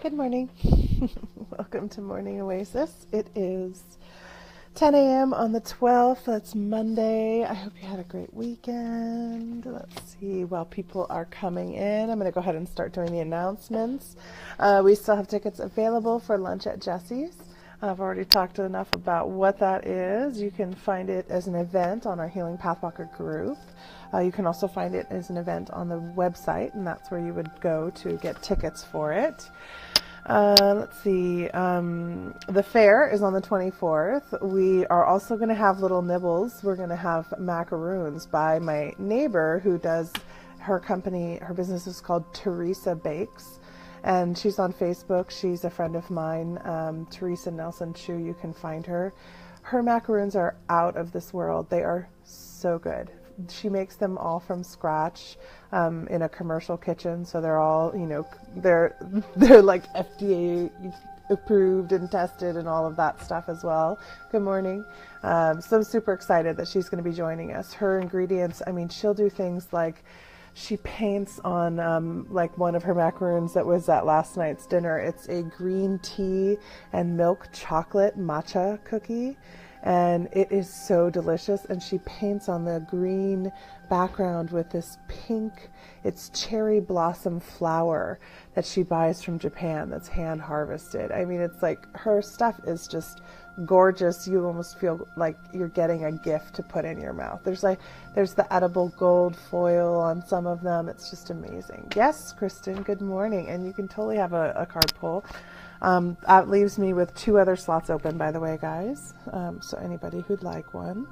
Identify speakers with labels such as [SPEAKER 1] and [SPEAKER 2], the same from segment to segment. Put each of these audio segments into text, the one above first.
[SPEAKER 1] Good morning. Welcome to Morning Oasis. It is 10 a.m. on the 12th. That's Monday. I hope you had a great weekend. Let's see. While people are coming in, I'm going to go ahead and start doing the announcements. We still have tickets available for lunch at Jesse's. I've already talked enough about what that is. You can find it as an event on our Healing Pathwalker group. You can also find it as an event on the website, and that's where you would go to get tickets for it. Let's see. The fair is on the 24th. We are also going to have little nibbles. We're going to have macaroons by my neighbor who does her company. Her business is called Teresa Bakes. And she's on Facebook. She's a friend of mine, Teresa Nelson Chu. You can find her. Her macaroons are out of this world. They are so good. She makes them all from scratch in a commercial kitchen. So they're all, they're like FDA approved and tested and all of that stuff as well. Good morning. So I'm super excited that she's going to be joining us. Her ingredients, she'll do things like she paints on like one of her macaroons that was at last night's dinner. It's a green tea and milk chocolate matcha cookie. And it is so delicious. And she paints on the green background with this pink, it's cherry blossom flower that she buys from Japan that's hand harvested. It's like her stuff is just gorgeous. You almost feel like you're getting a gift to put in your mouth. There's the edible gold foil on some of them. It's just amazing. Yes, Kristen, good morning. And you can totally have a card pull. That leaves me with 2 other slots open, by the way, guys. So anybody who'd like one.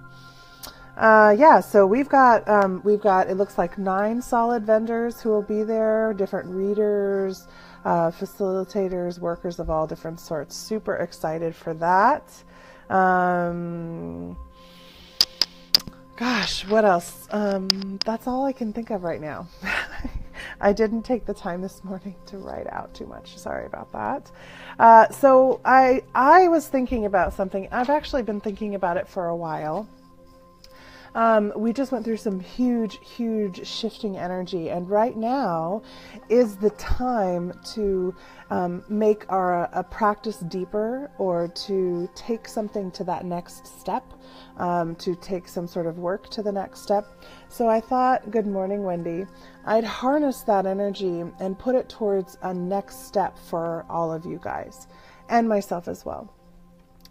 [SPEAKER 1] So we've got, it looks like 9 solid vendors who will be there, different readers, facilitators, workers of all different sorts. Super excited for that. Gosh, what else? That's all I can think of right now. I didn't take the time this morning to write out too much. Sorry about that. So I was thinking about something. I've actually been thinking about it for a while. We just went through some huge shifting energy, and right now is the time to make a practice deeper, or to take something to that next step, to take some sort of work to the next step. So I thought, good morning, Wendy, I'd harness that energy and put it towards a next step for all of you guys, and myself as well.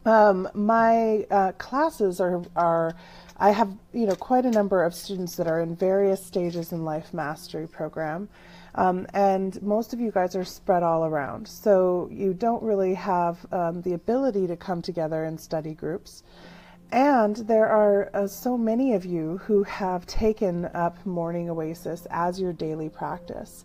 [SPEAKER 1] My classes are I have, quite a number of students that are in various stages in Life Mastery program. And most of you guys are spread all around. So you don't really have the ability to come together in study groups. And there are so many of you who have taken up Morning Oasis as your daily practice.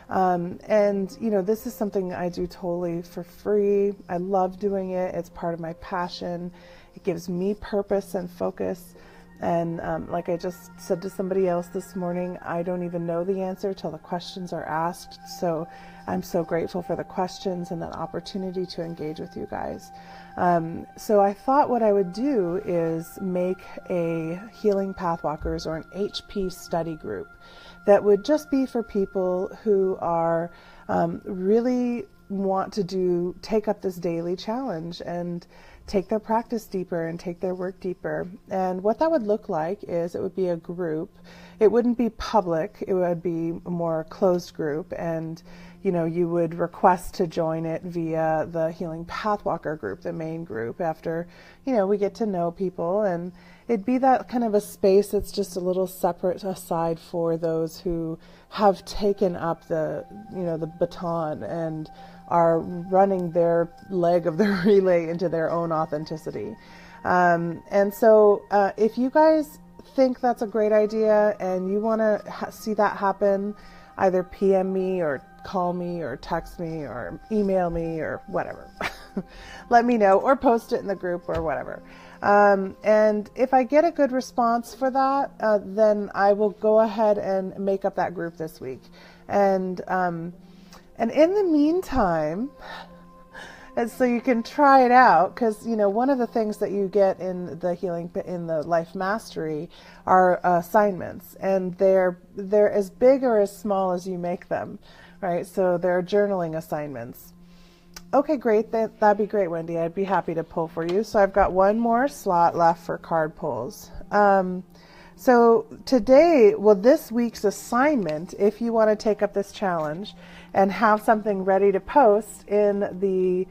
[SPEAKER 1] This is something I do totally for free. I love doing it. It's part of my passion. It gives me purpose and focus. And like I just said to somebody else this morning, I don't even know the answer till the questions are asked. So I'm so grateful for the questions and that opportunity to engage with you guys. So I thought what I would do is make a Healing Pathwalkers, or an HP study group, that would just be for people who are really want to take up this daily challenge and take their practice deeper and take their work deeper. And what that would look like is it would be a group. It wouldn't be public. It would be a more closed group. And, you would request to join it via the Healing Pathwalker group, the main group, after, we get to know people. And it'd be that kind of a space that's just a little separate aside for those who have taken up the baton and are running their leg of the relay into their own authenticity. And so if you guys think that's a great idea and you want to see that happen, either PM me or call me or text me or email me or whatever. Let me know, or post it in the group or whatever. And if I get a good response for that, then I will go ahead and make up that group this week. And in the meantime, and so you can try it out, because one of the things that you get in the Life Mastery are assignments, and they're as big or as small as you make them, right? So they're journaling assignments. Okay, great. That'd be great, Wendy. I'd be happy to pull for you. So I've got one more slot left for card pulls. So today, well, this week's assignment, if you want to take up this challenge and have something ready to post in the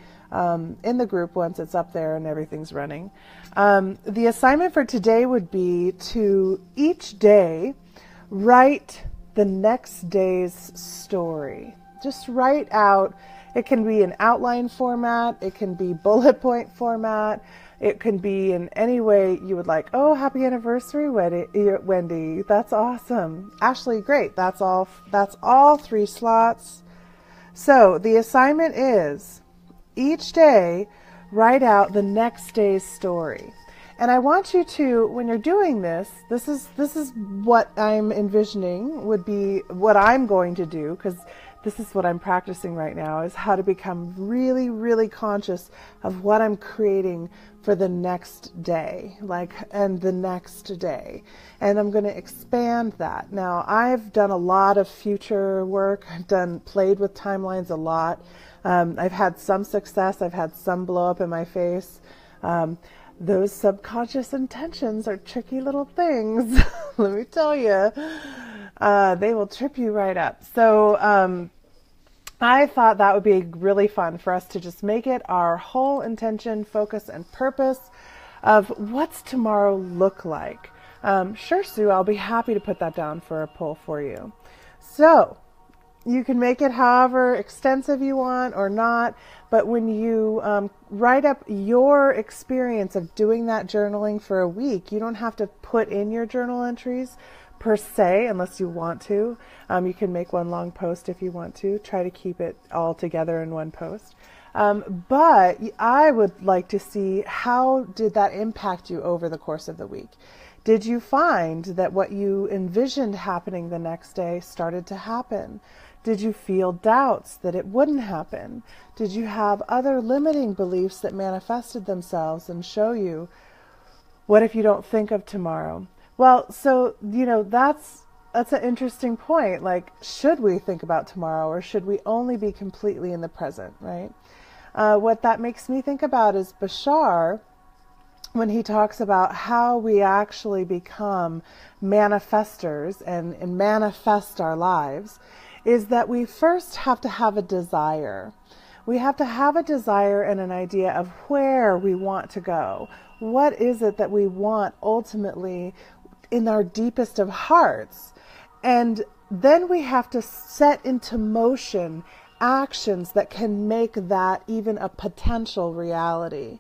[SPEAKER 1] group once it's up there and everything's running, the assignment for today would be to each day write the next day's story. Just write out. It can be in outline format. It can be bullet point format. It can be in any way you would like. Oh, happy anniversary, Wendy. That's awesome. Ashley, great. That's all 3 slots. So the assignment is each day write out the next day's story. And I want you to, when you're doing this is what I'm envisioning would be what I'm going to do, because this is what I'm practicing right now, is how to become really, really conscious of what I'm creating for the next day, and the next day. And I'm going to expand that. Now, I've done a lot of future work. I've played with timelines a lot. I've had some success. I've had some blow up in my face. Those subconscious intentions are tricky little things. Let me tell you, they will trip you right up. So I thought that would be really fun for us to just make it our whole intention, focus, and purpose of what's tomorrow look like. Sure, Sue, I'll be happy to put that down for a poll for you. So you can make it however extensive you want or not, but when you write up your experience of doing that journaling for a week, you don't have to put in your journal entries per se, unless you want to. You can make one long post if you want to. Try to keep it all together in one post. But I would like to see, how did that impact you over the course of the week? Did you find that what you envisioned happening the next day started to happen? Did you feel doubts that it wouldn't happen? Did you have other limiting beliefs that manifested themselves and show you, what if you don't think of tomorrow? Well, so, that's an interesting point. Should we think about tomorrow, or should we only be completely in the present, right? What that makes me think about is Bashar, when he talks about how we actually become manifestors and manifest our lives, is that we first have to have a desire. We have to have a desire and an idea of where we want to go. What is it that we want ultimately in our deepest of hearts? And then we have to set into motion actions that can make that even a potential reality.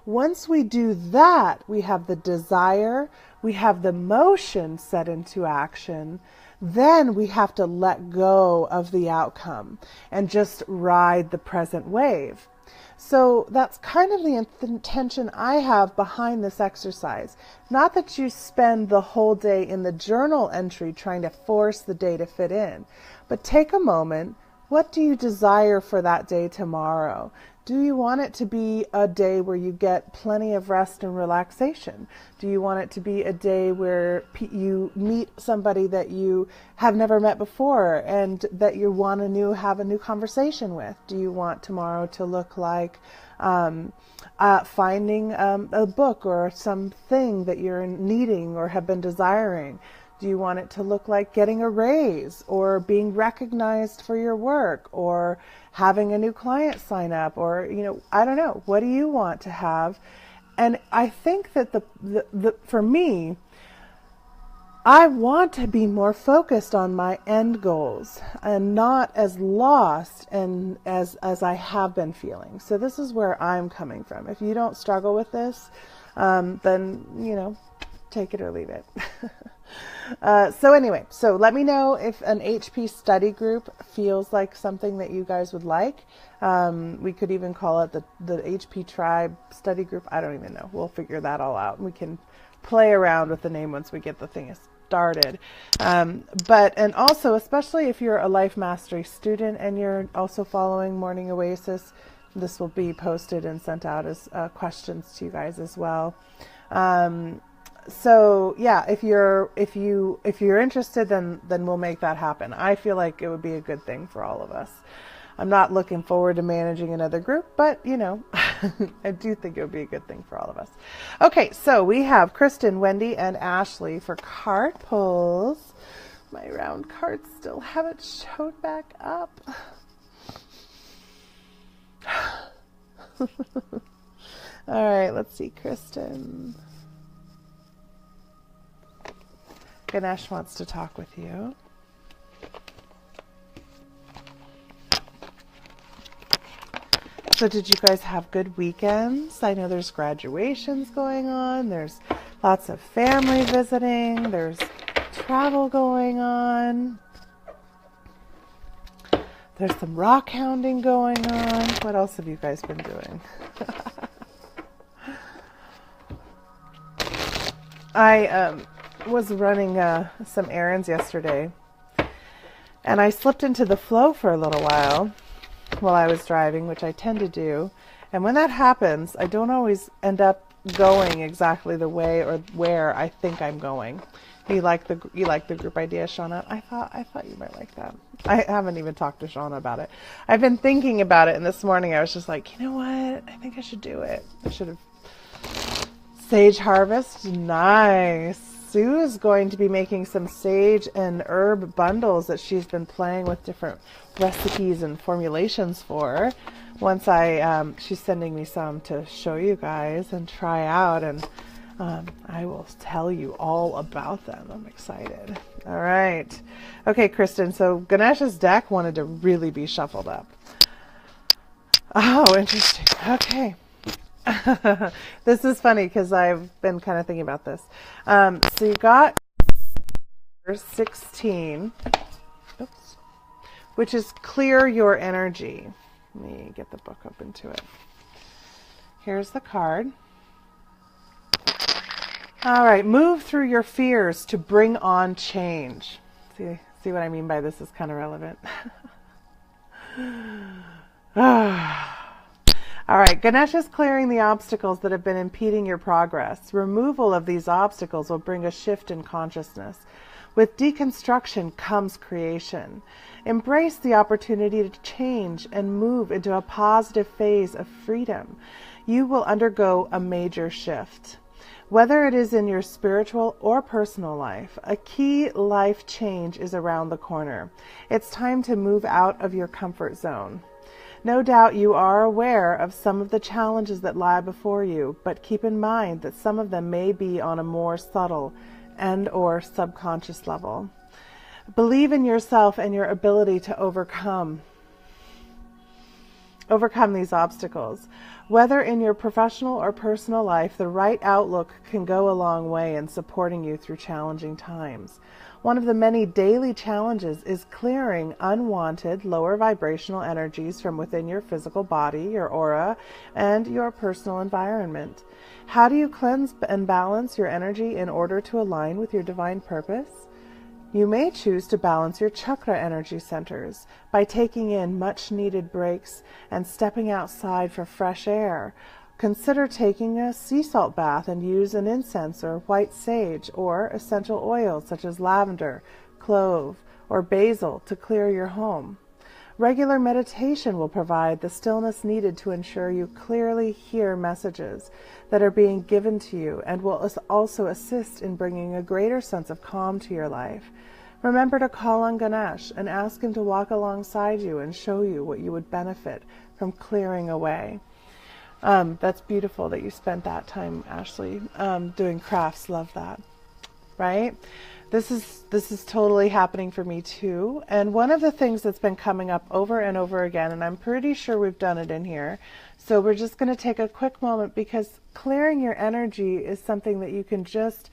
[SPEAKER 1] Once we do that, we have the desire, we have the motion set into action. Then we have to let go of the outcome and just ride the present wave. So that's kind of the intention I have behind this exercise. Not that you spend the whole day in the journal entry trying to force the day to fit in, but take a moment. What do you desire for that day tomorrow? Do you want it to be a day where you get plenty of rest and relaxation? Do you want it to be a day where you meet somebody that you have never met before and that you want to have a new conversation with? Do you want tomorrow to look like finding a book or something that you're needing or have been desiring? Do you want it to look like getting a raise or being recognized for your work or having a new client sign up, or, I don't know. What do you want to have? And I think that for me, I want to be more focused on my end goals and not as lost and as I have been feeling. So this is where I'm coming from. If you don't struggle with this, then, take it or leave it. So let me know if an HP study group feels like something that you guys would like. We could even call it the HP Tribe study group. I don't even know. We'll figure that all out. We can play around with the name once we get the thing started. And also, especially if you're a Life Mastery student and you're also following Morning Oasis, this will be posted and sent out as questions to you guys as well. So yeah, if you're interested, then we'll make that happen. I feel like it would be a good thing for all of us. I'm not looking forward to managing another group, but I do think it would be a good thing for all of us. Okay, so we have Kristen, Wendy, and Ashley for card pulls. My round cards still haven't showed back up. All right, let's see, Kristen. Ganesh wants to talk with you. So did you guys have good weekends? I know there's graduations going on. There's lots of family visiting. There's travel going on. There's some rock hounding going on. What else have you guys been doing? I was running some errands yesterday, and I slipped into the flow for a little while I was driving, which I tend to do. And when that happens, I don't always end up going exactly the way or where I think I'm going. You like the group idea, Shauna? I thought you might like that. I haven't even talked to Shauna about it. I've been thinking about it, and this morning I was just like, you know what? I think I should do it. I should have. Sage harvest, nice. Sue is going to be making some sage and herb bundles that she's been playing with different recipes and formulations for. Once she's sending me some to show you guys and try out, and I will tell you all about them. I'm excited. All right. Okay, Kristen, so Ganesh's deck wanted to really be shuffled up. Oh, interesting. Okay. This is funny because I've been kind of thinking about this. So you got 16, oops, which is clear your energy. Let me get the book open to it. Here's the card. All right, move through your fears to bring on change. See what I mean by this is kind of relevant. All right, Ganesh is clearing the obstacles that have been impeding your progress. Removal of these obstacles will bring a shift in consciousness. With deconstruction comes creation. Embrace the opportunity to change and move into a positive phase of freedom. You will undergo a major shift. Whether it is in your spiritual or personal life, a key life change is around the corner. It's time to move out of your comfort zone. No doubt you are aware of some of the challenges that lie before you, but keep in mind that some of them may be on a more subtle and/or subconscious level. Believe in yourself and your ability to overcome these obstacles. Whether in your professional or personal life, the right outlook can go a long way in supporting you through challenging times. One of the many daily challenges is clearing unwanted, lower vibrational energies from within your physical body, your aura, and your personal environment. How do you cleanse and balance your energy in order to align with your divine purpose? You may choose to balance your chakra energy centers by taking in much needed breaks and stepping outside for fresh air. Consider taking a sea salt bath and use an incense or white sage or essential oils such as lavender, clove, or basil to clear your home. Regular meditation will provide the stillness needed to ensure you clearly hear messages that are being given to you and will also assist in bringing a greater sense of calm to your life. Remember to call on Ganesh and ask him to walk alongside you and show you what you would benefit from clearing away. That's beautiful that you spent that time, Ashley, doing crafts. Love that. Right? This is totally happening for me too. And one of the things that's been coming up over and over again, and I'm pretty sure we've done it in here, so we're just going to take a quick moment because clearing your energy is something that you can just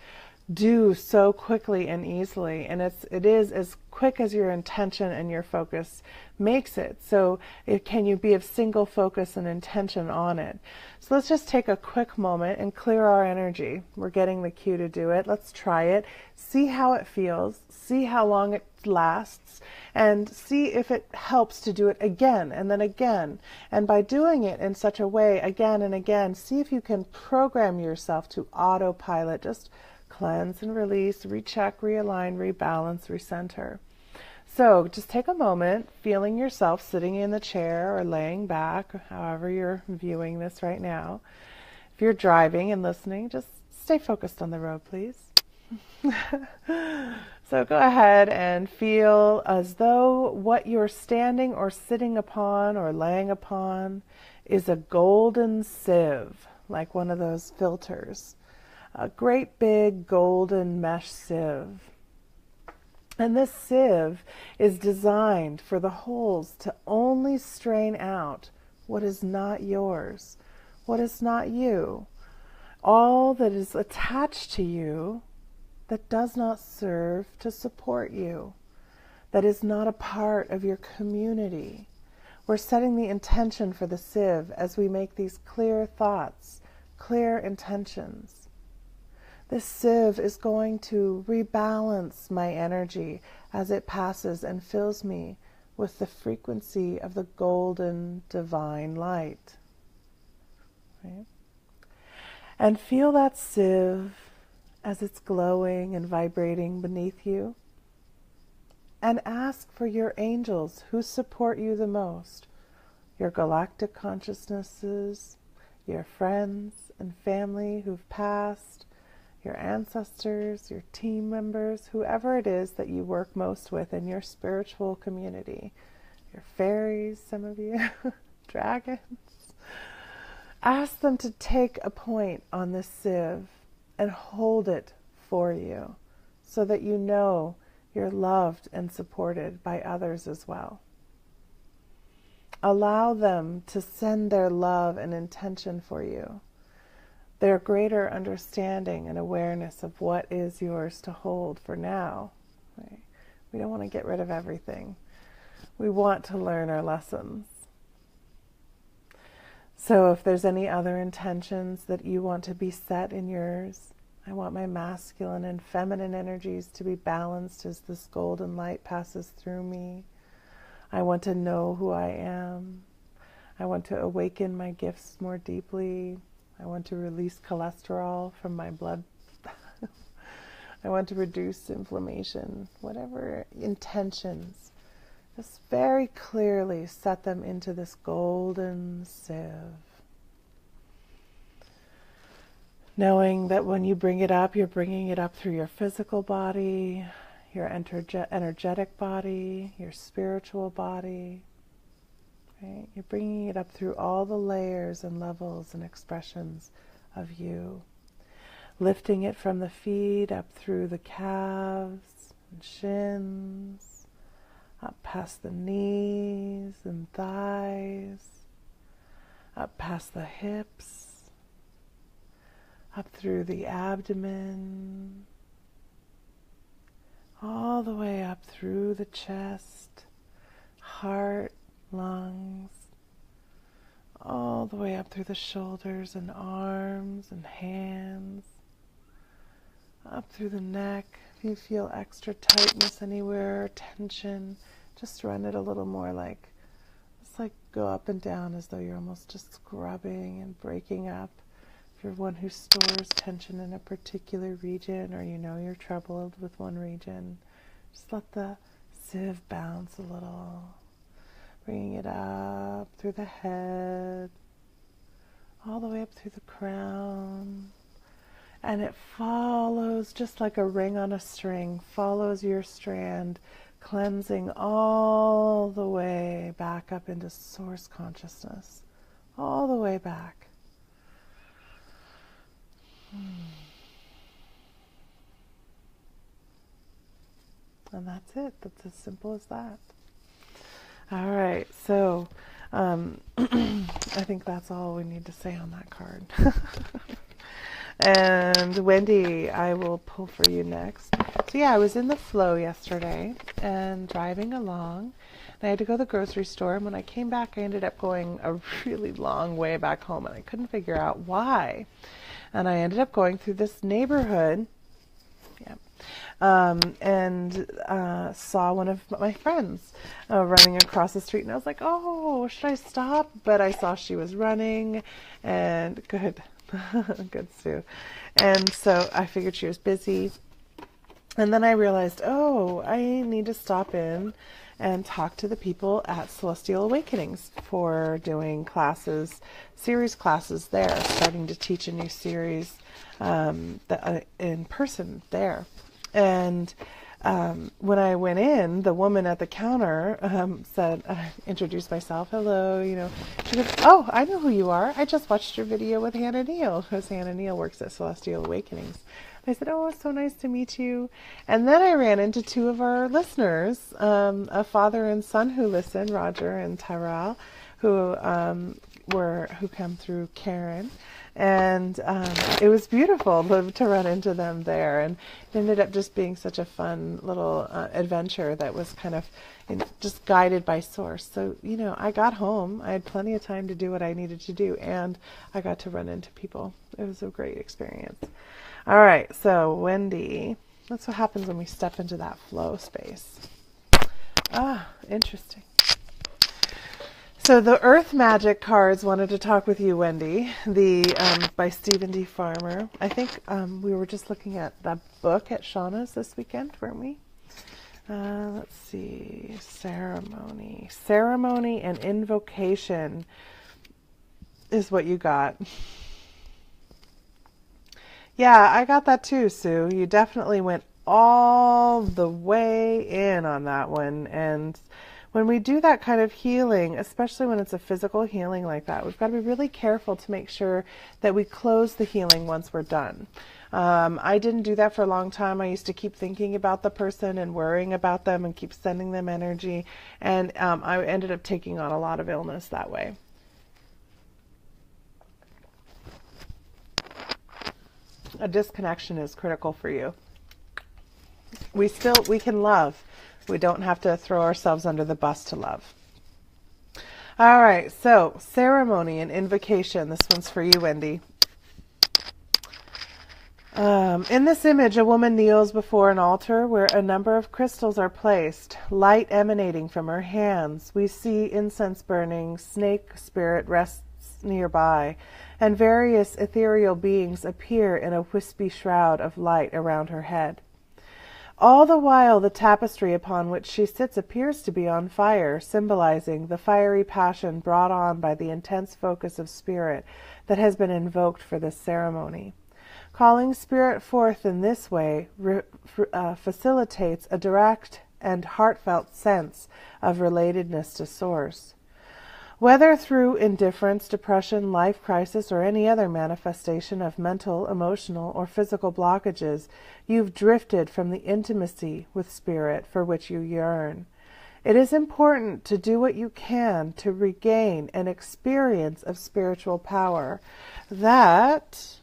[SPEAKER 1] do so quickly and easily, and it is as quick as your intention and your focus makes it. So can you be of single focus and intention on it? So let's just take a quick moment and clear our energy. We're getting the cue to do it. Let's try it. See how it feels. See how long it lasts, and see if it helps to do it again and then again. And by doing it in such a way again and again, see if you can program yourself to autopilot. Just cleanse and release, recheck, realign, rebalance, recenter. So just take a moment, feeling yourself sitting in the chair or laying back, however you're viewing this right now. If you're driving and listening, just stay focused on the road, please. So go ahead and feel as though what you're standing or sitting upon or laying upon is a golden sieve, like one of those filters. A great big golden mesh sieve. And this sieve is designed for the holes to only strain out what is not yours, what is not you, all that is attached to you that does not serve to support you, that is not a part of your community. We're setting the intention for the sieve as we make these clear thoughts, clear intentions. This sieve is going to rebalance my energy as it passes and fills me with the frequency of the golden divine light. Right? And feel that sieve as it's glowing and vibrating beneath you. And ask for your angels who support you the most, your galactic consciousnesses, your friends and family who've passed, your ancestors, your team members, whoever it is that you work most with in your spiritual community, your fairies, some of you, dragons. Ask them to take a point on this sieve and hold it for you so that you know you're loved and supported by others as well. Allow them to send their love and intention for you, their greater understanding and awareness of what is yours to hold for now. Right? We don't want to get rid of everything. We want to learn our lessons. So if there's any other intentions that you want to be set in yours, I want my masculine and feminine energies to be balanced as this golden light passes through me. I want to know who I am. I want to awaken my gifts more deeply. I want to release cholesterol from my blood. I want to reduce inflammation. Whatever intentions, just very clearly set them into this golden sieve. Knowing that when you bring it up, you're bringing it up through your physical body, your energetic body, your spiritual body. Right? You're bringing it up through all the layers and levels and expressions of you. Lifting it from the feet up through the calves and shins, up past the knees and thighs, up past the hips, up through the abdomen, all the way up through the chest, heart, lungs, all the way up through the shoulders and arms and hands, up through the neck. If you feel extra tightness anywhere or tension, just run it a little more like, just like go up and down as though you're almost just scrubbing and breaking up. If you're one who stores tension in a particular region, or you know you're troubled with one region, just let the sieve bounce a little, bringing it up through the head, all the way up through the crown, and it follows just like a ring on a string, follows your strand, cleansing all the way back up into source consciousness, all the way back. And that's it. That's as simple as that. All right. So I think that's all we need to say on that card. And Wendy, I will pull for you next. So yeah, I was in the flow yesterday and driving along. And I had to go to the grocery store. And when I came back, I ended up going a really long way back home. And I couldn't figure out why. And I ended up going through this neighborhood, and saw one of my friends running across the street. And I was like, oh, should I stop? But I saw she was running, and good. Good, Sue. And so I figured she was busy. And then I realized, oh, I need to stop in and talk to the people at Celestial Awakenings for doing classes, series classes there, starting to teach a new series in person there. And when I went in, the woman at the counter said, introduced myself, hello, she goes, oh, I know who you are. I just watched your video with Hannah Neal, because Hannah Neal works at Celestial Awakenings. I said, oh, it's so nice to meet you. And then I ran into two of our listeners, a father and son who listen, Roger and Tyrell, who come through Karen. And it was beautiful to run into them there. And it ended up just being such a fun little adventure that was kind of just guided by source. So, I got home. I had plenty of time to do what I needed to do. And I got to run into people. It was a great experience. All right. So, Wendy, that's what happens when we step into that flow space. Ah, interesting. So the Earth Magic cards wanted to talk with you, Wendy, by Stephen D. Farmer. I think we were just looking at that book at Shauna's this weekend, weren't we? Let's see. Ceremony and invocation is what you got. Yeah, I got that too, Sue. You definitely went all the way in on that one. And when we do that kind of healing, especially when it's a physical healing like that, we've got to be really careful to make sure that we close the healing once we're done. I didn't do that for a long time. I used to keep thinking about the person and worrying about them and keep sending them energy. And I ended up taking on a lot of illness that way. A disconnection is critical for you. We can love. We don't have to throw ourselves under the bus to love. All right, so ceremony and invocation. This one's for you, Wendy. In this image, a woman kneels before an altar where a number of crystals are placed, light emanating from her hands. We see incense burning, snake spirit rests nearby, and various ethereal beings appear in a wispy shroud of light around her head. All the while, the tapestry upon which she sits appears to be on fire, symbolizing the fiery passion brought on by the intense focus of spirit that has been invoked for this ceremony. Calling spirit forth in this way facilitates a direct and heartfelt sense of relatedness to Source. Whether through indifference, depression, life crisis, or any other manifestation of mental, emotional, or physical blockages, you've drifted from the intimacy with Spirit for which you yearn. It is important to do what you can to regain an experience of spiritual power that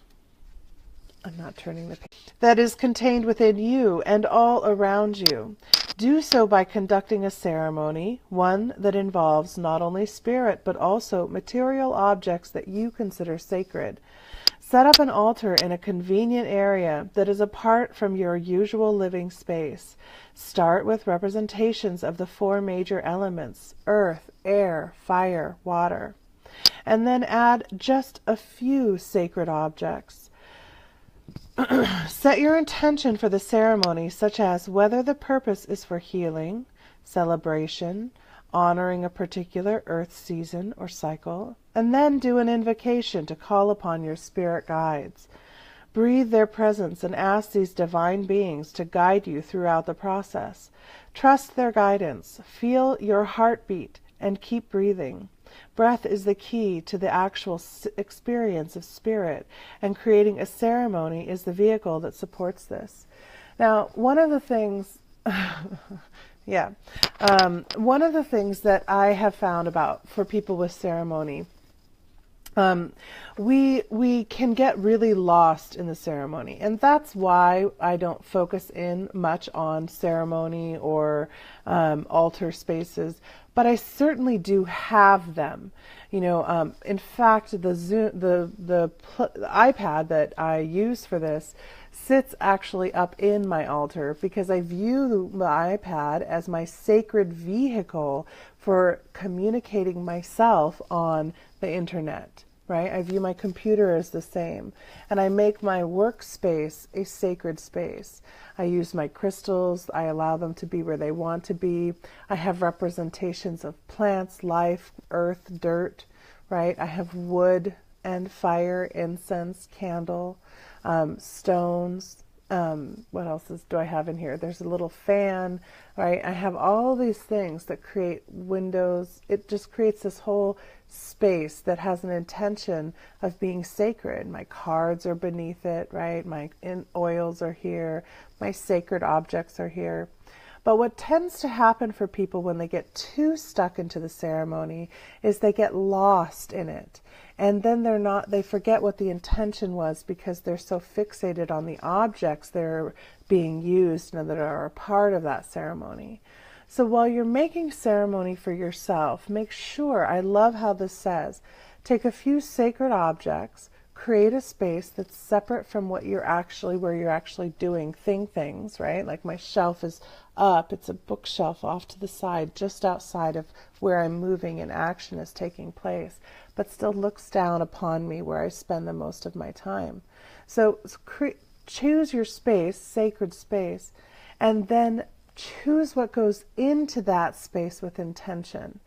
[SPEAKER 1] is contained within you and all around you. Do so by conducting a ceremony, one that involves not only spirit but also material objects that you consider sacred. Set up an altar in a convenient area that is apart from your usual living space. Start with representations of the four major elements: earth, air, fire, water. And then add just a few sacred objects. Set your intention for the ceremony, such as whether the purpose is for healing, celebration, honoring a particular earth season or cycle, and then do an invocation to call upon your spirit guides. Breathe their presence and ask these divine beings to guide you throughout the process. Trust their guidance, feel your heartbeat, and keep breathing. Breath is the key to the actual experience of spirit, and creating a ceremony is the vehicle that supports this. Now, one of the things, one of the things that I have found for people with ceremony, we can get really lost in the ceremony, and that's why I don't focus in much on ceremony or altar spaces. But I certainly do have them. In fact, the iPad that I use for this sits actually up in my altar because I view the iPad as my sacred vehicle for communicating myself on the internet. right? I view my computer as the same. And I make my workspace a sacred space. I use my crystals. I allow them to be where they want to be. I have representations of plants, life, earth, dirt, right? I have wood and fire, incense, candle, stones. What else do I have in here? There's a little fan, right? I have all these things that create windows. It just creates this whole space that has an intention of being sacred. My cards are beneath it, right? My oils are here. My sacred objects are here. But what tends to happen for people when they get too stuck into the ceremony is they get lost in it. And then they forget what the intention was because they're so fixated on the objects that are being used and that are a part of that ceremony. So while you're making ceremony for yourself, make sure, I love how this says, take a few sacred objects, create a space that's separate from where you're actually doing things, right? Like my shelf is up, it's a bookshelf off to the side, just outside of where I'm moving and action is taking place, but still looks down upon me where I spend the most of my time. So choose your space, sacred space, and then choose what goes into that space with intention.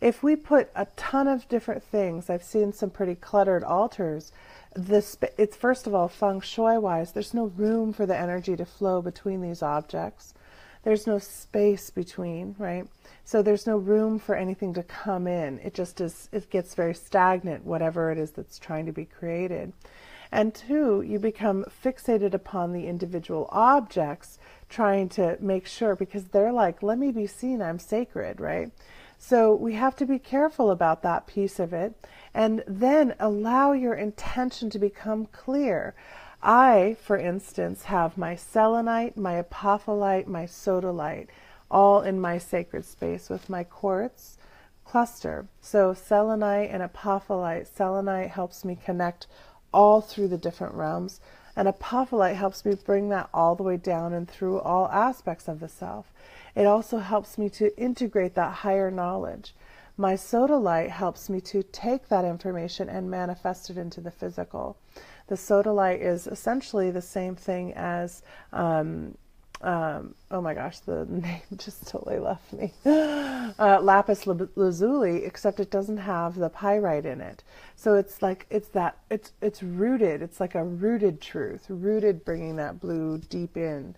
[SPEAKER 1] If we put a ton of different things, I've seen some pretty cluttered altars, it's first of all, feng shui wise, there's no room for the energy to flow between these objects. There's no space between, right? So there's no room for anything to come in. It just is, it gets very stagnant, whatever it is that's trying to be created. And two, you become fixated upon the individual objects, trying to make sure, because they're like, let me be seen, I'm sacred, right? So we have to be careful about that piece of it, and then allow your intention to become clear. I, for instance, have my selenite, my apophyllite, my sodalite, all in my sacred space with my quartz cluster. So selenite and apophyllite. Selenite helps me connect all through the different realms, and apophyllite helps me bring that all the way down and through all aspects of the self. It also helps me to integrate that higher knowledge. My sodalite helps me to take that information and manifest it into the physical. The sodalite is essentially the same thing as, oh my gosh, the name just totally left me. Lapis lazuli, except it doesn't have the pyrite in it. So it's like, it's rooted. It's like a rooted truth, rooted, bringing that blue deep in.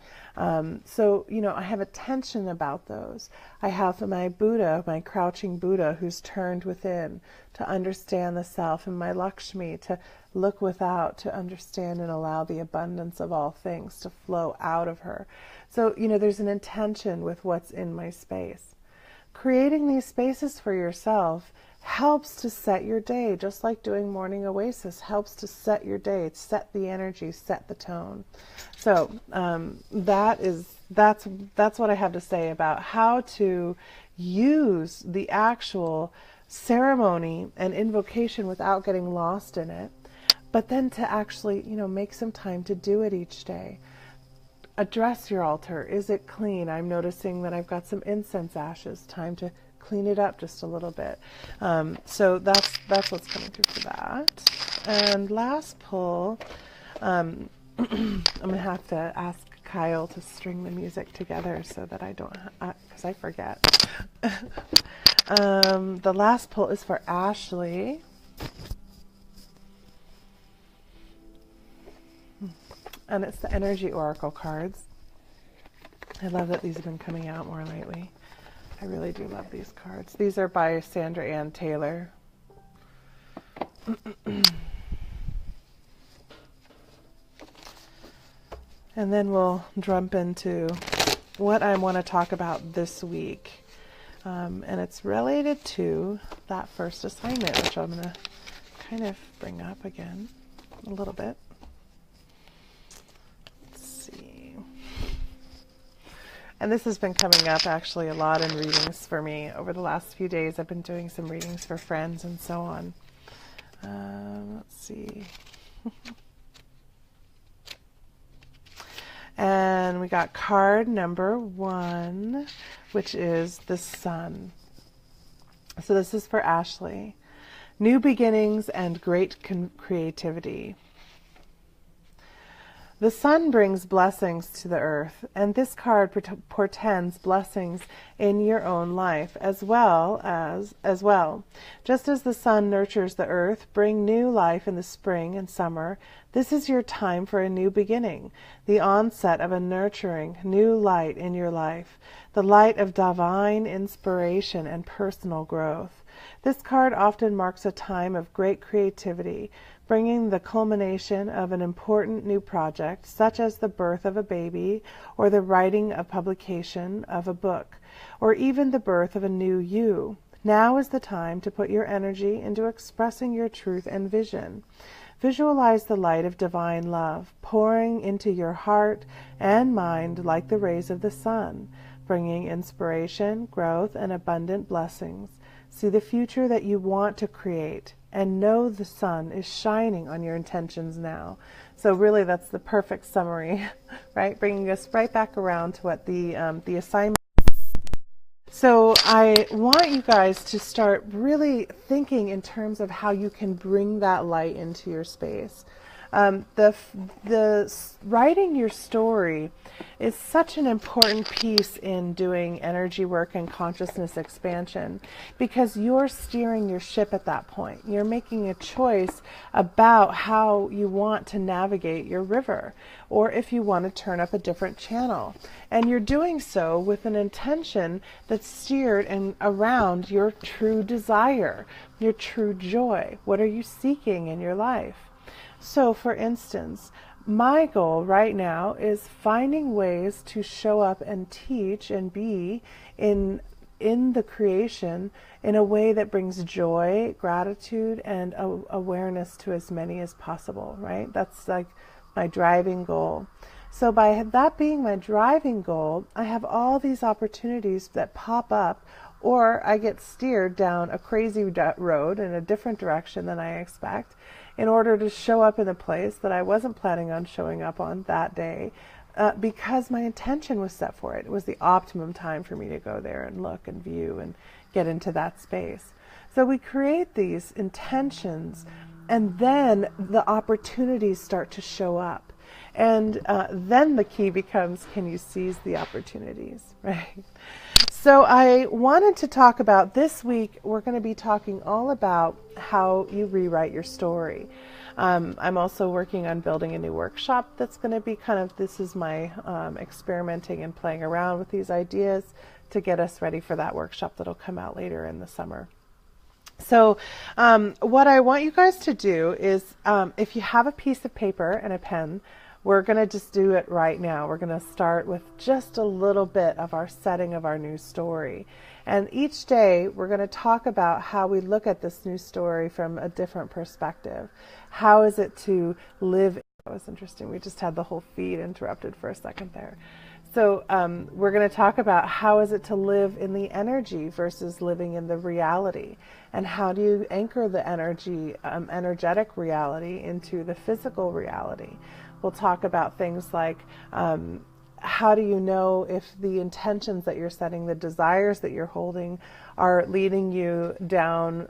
[SPEAKER 1] So, I have attention about those. I have my Buddha, my crouching Buddha, who's turned within to understand the self, and my Lakshmi to look without, to understand and allow the abundance of all things to flow out of her. So, there's an intention with what's in my space. Creating these spaces for yourself helps to set your day, just like doing morning Oasis helps to set your day, set the energy, set the tone. So that's what I have to say about how to use the actual ceremony and invocation without getting lost in it, but then to actually, make some time to do it each day. Address your altar. Is it clean? I'm noticing that I've got some incense ashes. Time to clean it up just a little bit. So that's what's coming through for that. And last pull, I'm going to have to ask Kyle to string the music together so that I don't, because I forget. The last pull is for Ashley. And it's the Energy Oracle cards. I love that these have been coming out more lately. I really do love these cards. These are by Sandra Ann Taylor. And then we'll jump into what I want to talk about this week. And it's related to that first assignment, which I'm going to kind of bring up again a little bit. And this has been coming up actually a lot in readings for me over the last few days. I've been doing some readings for friends and so on. Let's see. And we got card number 1, which is the Sun. So this is for Ashley. new beginnings and great creativity. The sun brings blessings to the earth, and this card portends blessings in your own life as well. Just as the sun nurtures the earth, bring new life in the spring and summer, this is your time for a new beginning, the onset of a nurturing new light in your life, the light of divine inspiration and personal growth. This card often marks a time of great creativity, bringing the culmination of an important new project, such as the birth of a baby, or the writing of publication of a book, or even the birth of a new you. Now is the time to put your energy into expressing your truth and vision. Visualize the light of divine love pouring into your heart and mind like the rays of the sun, bringing inspiration, growth, and abundant blessings. See the future that you want to create, and know the sun is shining on your intentions now. So really that's the perfect summary, right? Bringing us right back around to what the assignment. So I want you guys to start really thinking in terms of how you can bring that light into your space. The writing your story is such an important piece in doing energy work and consciousness expansion, because you're steering your ship at that point. You're making a choice about how you want to navigate your river, or if you want to turn up a different channel. And you're doing so with an intention that's steered and around your true desire, your true joy. What are you seeking in your life? So, for instance, my goal right now is finding ways to show up and teach and be in the creation in a way that brings joy, gratitude, and awareness to as many as possible, right? That's like my driving goal. So by that being my driving goal, I have all these opportunities that pop up, or I get steered down a crazy road in a different direction than I expect, in order to show up in a place that I wasn't planning on showing up on that day, because my intention was set for it. It was the optimum time for me to go there and look and view and get into that space. So we create these intentions, and then the opportunities start to show up. And then the key becomes, can you seize the opportunities, right? So I wanted to talk about this week, we're going to be talking all about how you rewrite your story. I'm also working on building a new workshop that's going to be this is my experimenting and playing around with these ideas to get us ready for that workshop that'll come out later in the summer. So what I want you guys to do is, if you have a piece of paper and a pen, we're going to just do it right now. We're going to start with just a little bit of our setting of our new story. And each day we're going to talk about how we look at this new story from a different perspective. How is it to live? That was interesting. We just had the whole feed interrupted for a second there. So we're going to talk about how is it to live in the energy versus living in the reality, and how do you anchor the energetic reality into the physical reality. We'll talk about things like how do you know if the intentions that you're setting, the desires that you're holding, are leading you down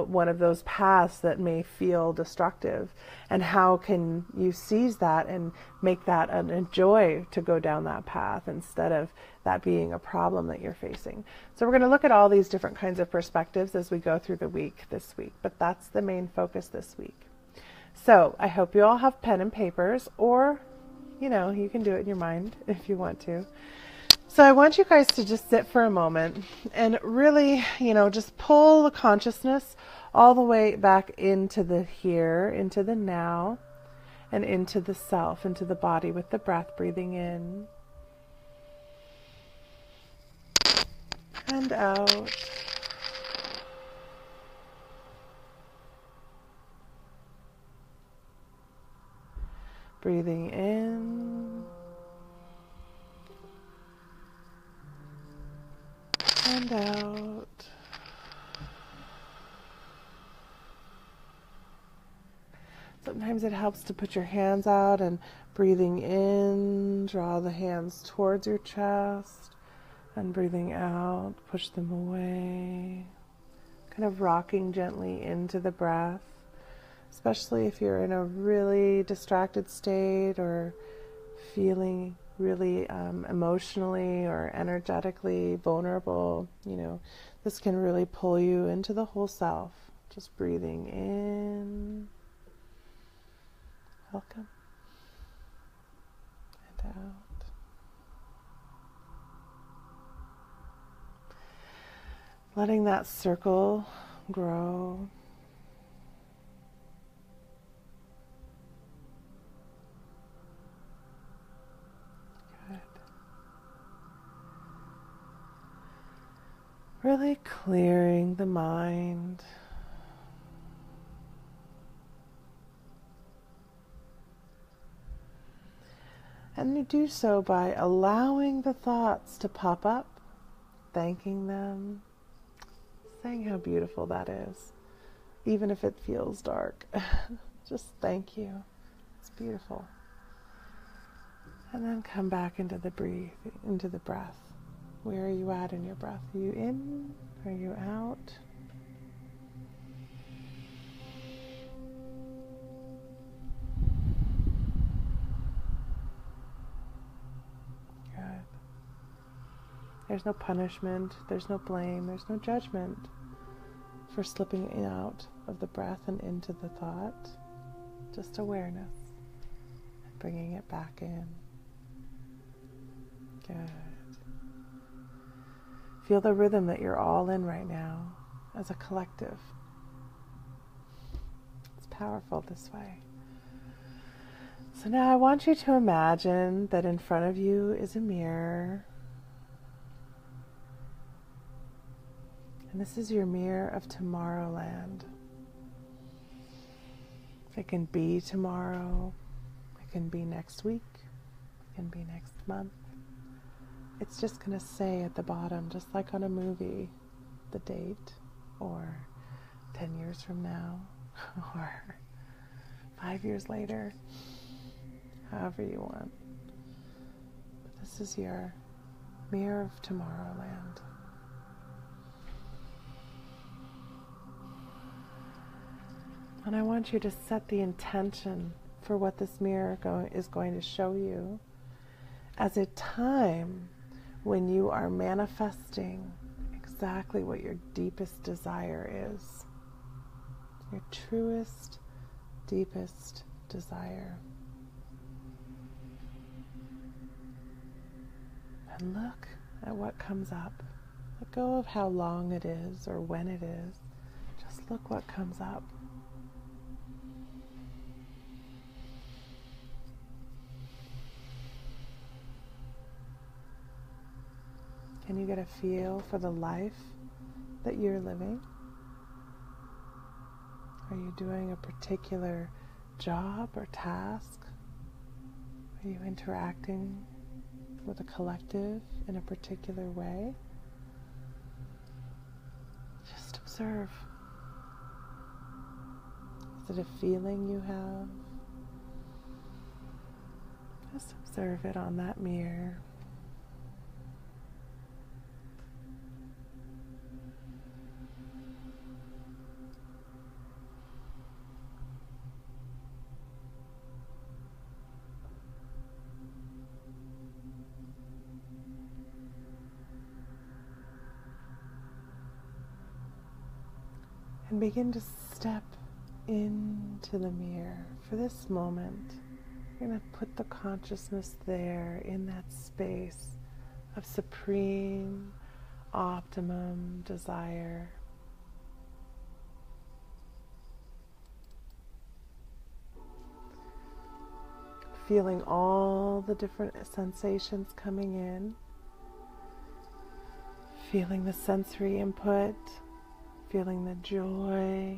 [SPEAKER 1] one of those paths that may feel destructive, and how can you seize that and make that a joy to go down that path instead of that being a problem that you're facing. So we're going to look at all these different kinds of perspectives as we go through the week this week, but that's the main focus this week. So I hope you all have pen and papers, or, you can do it in your mind if you want to. So I want you guys to just sit for a moment and really, just pull the consciousness all the way back into the here, into the now, and into the self, into the body with the breath, breathing in and out. Breathing in and out. Sometimes it helps to put your hands out and breathing in, draw the hands towards your chest, and breathing out, push them away. kind of rocking gently into the breath, especially if you're in a really distracted state or feeling really emotionally or energetically vulnerable. This can really pull you into the whole self. Just breathing in, welcome, and out. Letting that circle grow. Good. Really clearing the mind. And you do so by allowing the thoughts to pop up, thanking them, saying how beautiful that is, even if it feels dark. Just thank you. It's beautiful. And then come back into the breath. Where are you at in your breath? Are you in? Are you out? Good. There's no punishment, there's no blame, there's no judgment for slipping out of the breath and into the thought. Just awareness and bringing it back in. Good. Feel the rhythm that you're all in right now as a collective. It's powerful this way. So now I want you to imagine that in front of you is a mirror. And this is your mirror of Tomorrowland. It can be tomorrow, it can be next week, it can be next month. It's just going to say at the bottom, just like on a movie, the date, or 10 years from now, or 5 years later, however you want. But this is your mirror of Tomorrowland. And I want you to set the intention for what this mirror is going to show you as a time when you are manifesting exactly what your deepest desire is. Your truest, deepest desire. And look at what comes up. Let go of how long it is or when it is. Just look what comes up. Can you get a feel for the life that you're living? Are you doing a particular job or task? Are you interacting with a collective in a particular way? Just observe. Is it a feeling you have? Just observe it on that mirror. And begin to step into the mirror. For this moment, you're going to put the consciousness there in that space of supreme, optimum desire. Feeling all the different sensations coming in. Feeling the sensory input. Feeling the joy,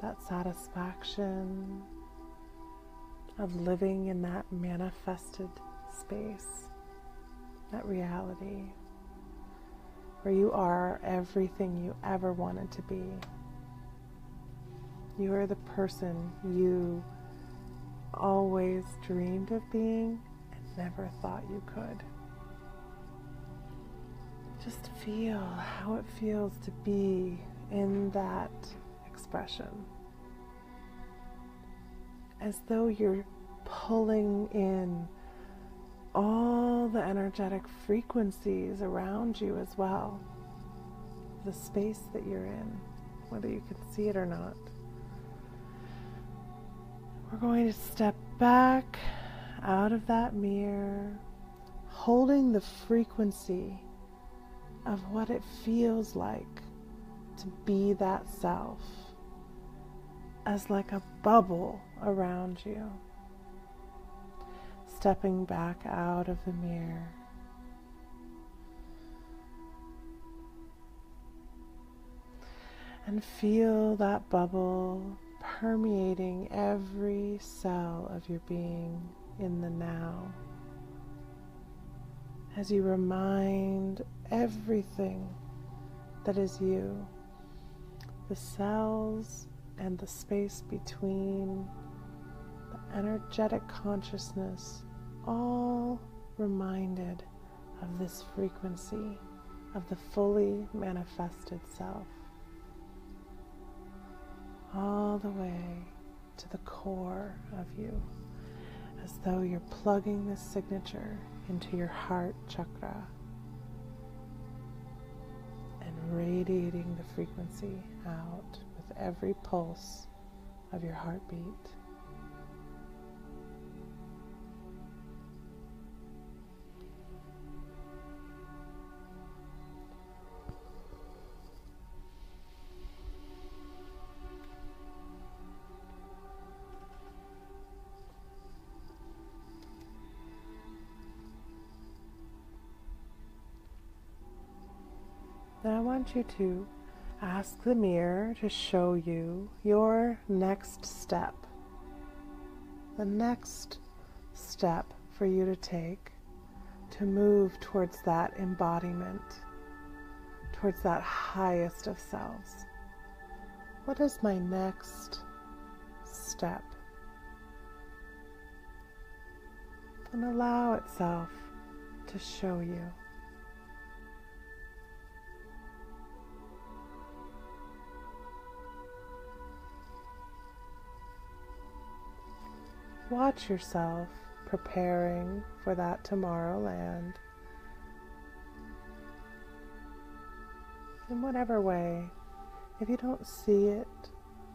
[SPEAKER 1] that satisfaction of living in that manifested space, that reality, where you are everything you ever wanted to be. You are the person you always dreamed of being and never thought you could. Just feel how it feels to be in that expression, as though you're pulling in all the energetic frequencies around you as well, the space that you're in, whether you can see it or not. We're going to step back out of that mirror, holding the frequency of what it feels like to be that self, as like a bubble around you. Stepping back out of the mirror. And feel that bubble permeating every cell of your being in the now, as you remind everything that is you, the cells and the space between, the energetic consciousness, all reminded of this frequency of the fully manifested self, all the way to the core of you, as though you're plugging this signature into your heart chakra and radiating the frequency out with every pulse of your heartbeat. Now I want you to ask the mirror to show you your next step. The next step for you to take to move towards that embodiment, towards that highest of selves. What is my next step? And allow itself to show you. Watch yourself preparing for that Tomorrowland in whatever way. If you don't see it,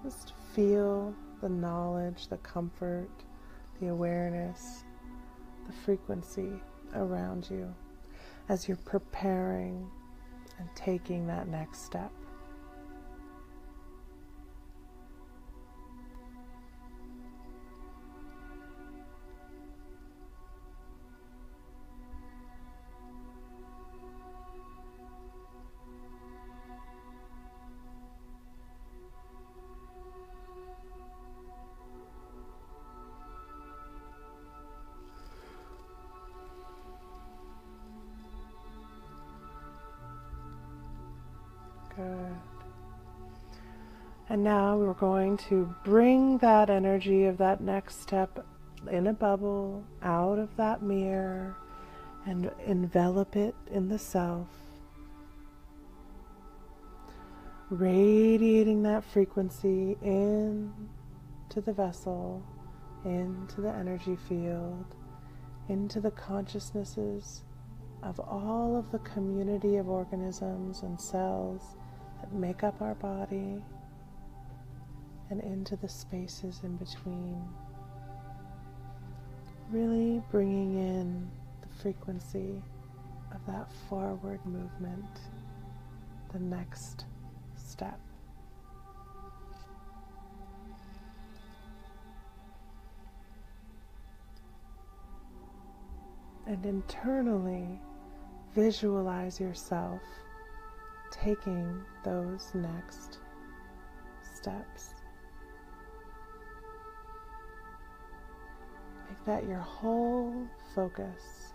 [SPEAKER 1] just feel the knowledge, the comfort, the awareness, the frequency around you as you're preparing and taking that next step. Good. And now we're going to bring that energy of that next step in a bubble out of that mirror and envelop it in the self, radiating that frequency into the vessel, into the energy field, into the consciousnesses of all of the community of organisms and cells that make up our body, and into the spaces in between. Really bringing in the frequency of that forward movement, the next step. And internally visualize yourself taking those next steps. Make that your whole focus.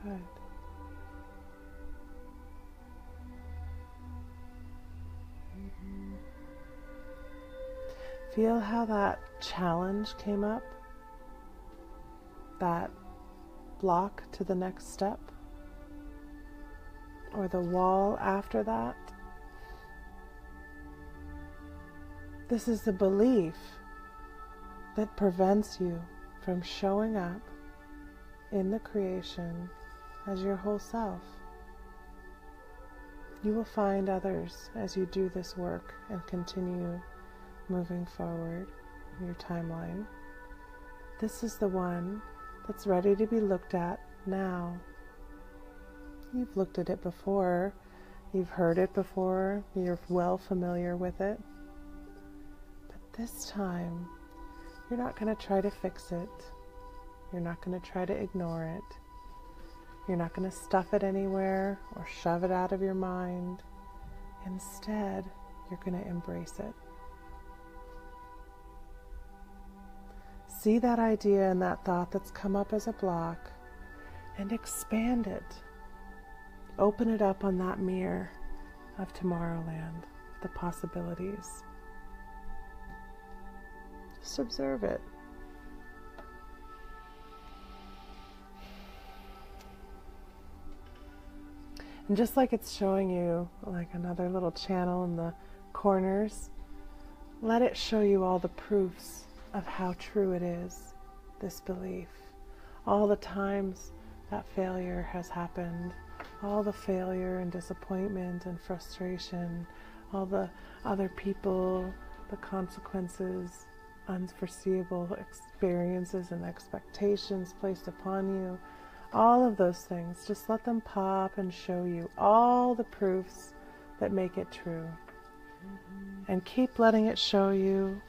[SPEAKER 1] Good. Feel how that challenge came up, that block to the next step, or the wall after that. This is the belief that prevents you from showing up in the creation as your whole self. You will find others as you do this work and continue moving forward in your timeline. This is the one that's ready to be looked at now. You've looked at it before, you've heard it before, you're well familiar with it. But this time, you're not going to try to fix it. You're not going to try to ignore it. You're not going to stuff it anywhere or shove it out of your mind. Instead, you're going to embrace it. See that idea and that thought that's come up as a block and expand it. Open it up on that mirror of Tomorrowland, the possibilities. Just observe it. And just like it's showing you like another little channel in the corners, let it show you all the proofs of how true it is, this belief. All the times that failure has happened, all the failure and disappointment and frustration, all the other people, the consequences, unforeseeable experiences and expectations placed upon you, all of those things, just let them pop and show you all the proofs that make it true. And keep letting it show you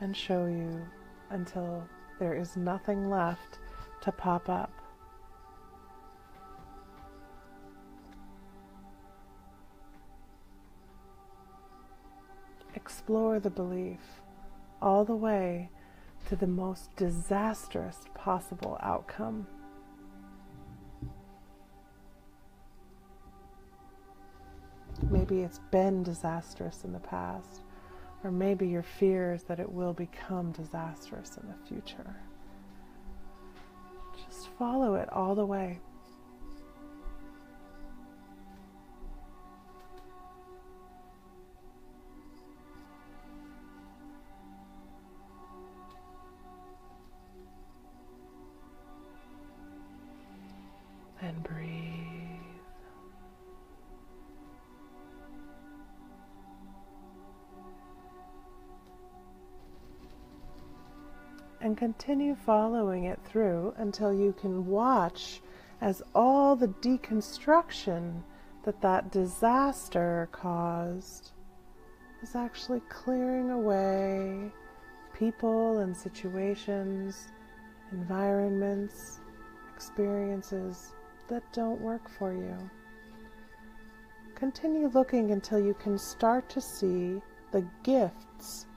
[SPEAKER 1] and show you until there is nothing left to pop up. Explore the belief all the way to the most disastrous possible outcome. Maybe it's been disastrous in the past, or maybe your fear is that it will become disastrous in the future. Just follow it all the way. And breathe. And continue following it through until you can watch as all the deconstruction that disaster caused is actually clearing away people and situations, environments, experiences that don't work for you. Continue looking until you can start to see the gifts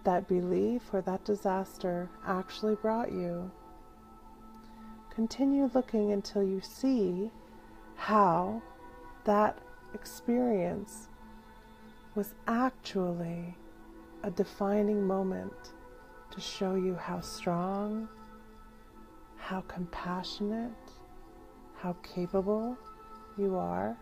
[SPEAKER 1] that belief or that disaster actually brought you. Continue looking until you see how that experience was actually a defining moment to show you how strong, how compassionate, how capable you are.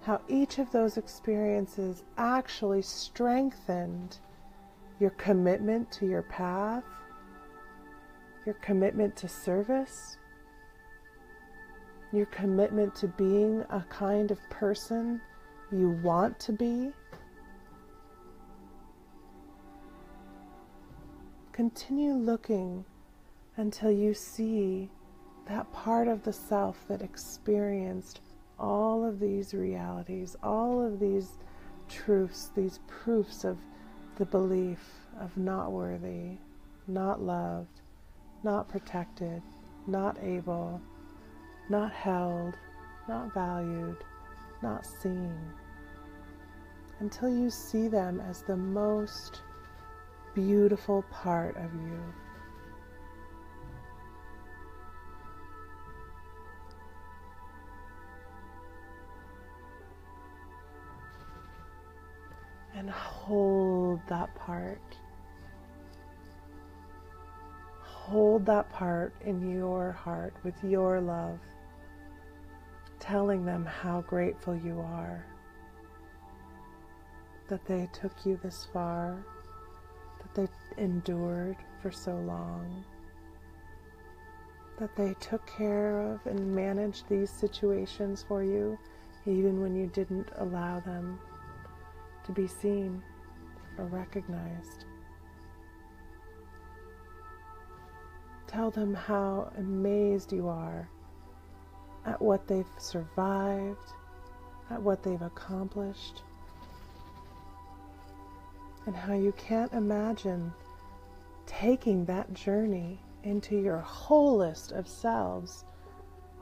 [SPEAKER 1] How each of those experiences actually strengthened your commitment to your path, your commitment to service, your commitment to being a kind of person you want to be. Continue looking until you see that part of the self that experienced all of these realities, all of these truths, these proofs of the belief of not worthy, not loved, not protected, not able, not held, not valued, not seen, until you see them as the most beautiful part of you. And hold that part. hold that part in your heart with your love, telling them how grateful you are that they took you this far, that they endured for so long, that they took care of and managed these situations for you, even when you didn't allow them to be seen or recognized. Tell them how amazed you are at what they've survived, at what they've accomplished, and how you can't imagine taking that journey into your wholest of selves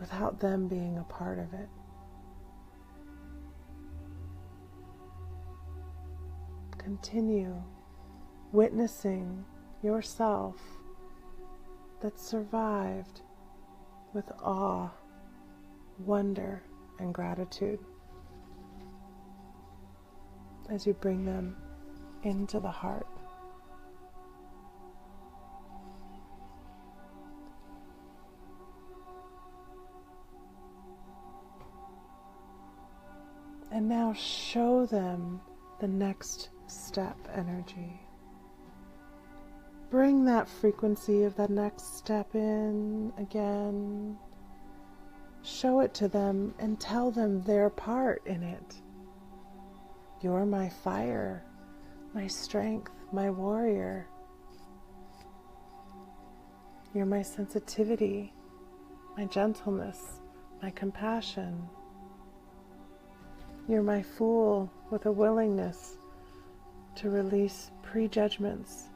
[SPEAKER 1] without them being a part of it. Continue witnessing yourself that survived with awe, wonder, and gratitude as you bring them into the heart. And now show them the next step energy. Bring that frequency of that next step in again. Show it to them and tell them their part in it. You're my fire, my strength, my warrior. You're my sensitivity, my gentleness, my compassion. You're my fool with a willingness to release prejudgments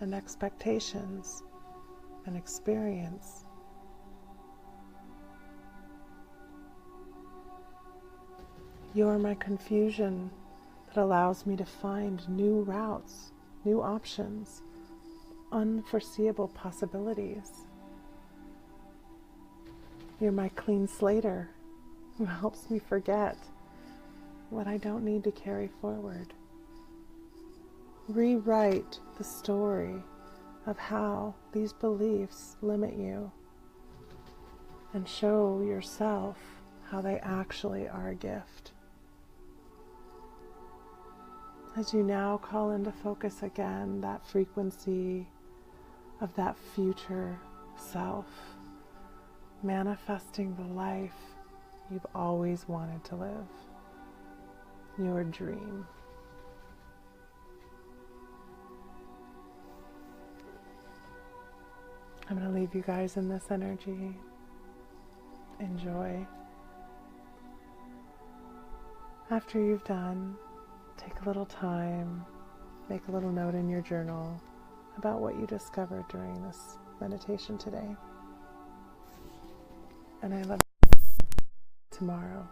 [SPEAKER 1] and expectations and experience. You're my confusion that allows me to find new routes, new options, unforeseeable possibilities. You're my clean slater who helps me forget what I don't need to carry forward. Rewrite the story of how these beliefs limit you and show yourself how they actually are a gift. As you now call into focus again that frequency of that future self, manifesting the life you've always wanted to live, your dream. I'm going to leave you guys in this energy. Enjoy. After you've done, take a little time, make a little note in your journal about what you discovered during this meditation today. And I love you tomorrow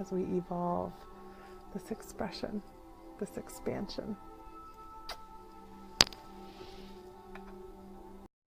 [SPEAKER 1] as we evolve this expression, this expansion.